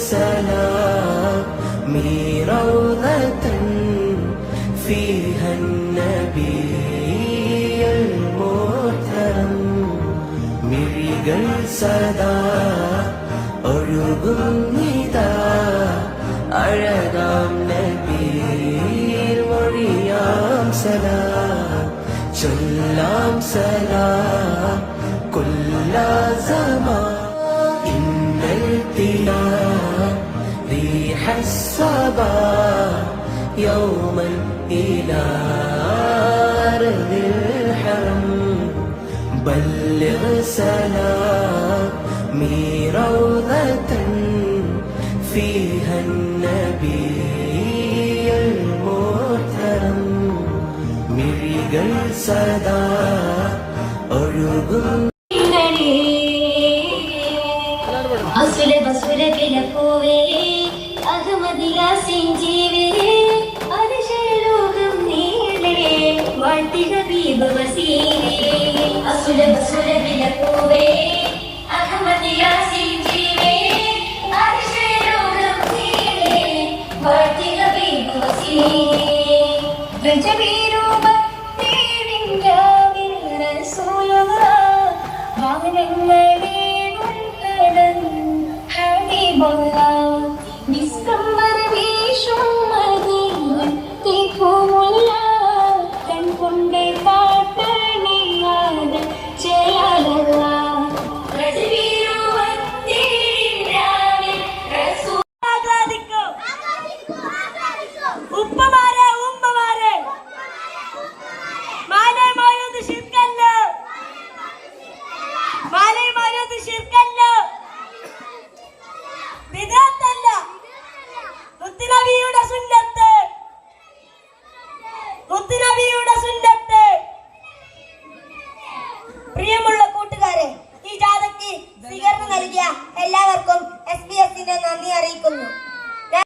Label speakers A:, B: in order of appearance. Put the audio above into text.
A: سلامي روضة فيها النبي المحترم മിഴികൾ സദാ ഒഴുകുന്നിതാ അഴകാം നബിയിൽ മൊഴിയാം സലാം ചൊല്ലാം സലാം കുല്ല സമാൻ ഇന്നൽ തിലാ റീഹ الصبا يوما إلى أرض الحرم بلغ سلامي روضة فيها النبي المحترم മിഴികൾ സദാ ഒഴുകും
B: അസുര ബസുര കിലപ്പോവേ അഹമ്മദിയാസിൻ ജീവേ അതിശയലോകം നീളേ വാഴ്ത്തിക ഹബീബ് വസീലേ അസുര ബസുര കിലപ്പോവേ അഹമ്മദിയാസിൻ ജീവേ അതിശയലോകം നീളേ വാഴ്ത്തിക ഹബീബ് വസീലേ രജബീരൂപത്തേവിൻ രാവിൽ റസൂലുള്ളാഹ് വാഹനങ്ങളെ മുൻകടൻ ഹബീബുള്ളാഹ് നിസ്കമ്പർ വീശും മദീന തീക്കുമുള്ള കൺകൊണ്ട് കാട്ടണിയാതെ ജലാലല്ലാഹ് രജബീരൂപത്തേവിൻ രാവിൽ റസൂൽ ആഗാദിക്കോ ഉപ്പമാരെ ഉമ്മമാരെ മാലയമായത് ശിർക്കല്ല മാലയമായത് ശിർക്കല്ല ബിദ്അത്തല്ല മുത്തുനബിയുടെ സുന്നത്ത് മുത്തുനബിയുടെ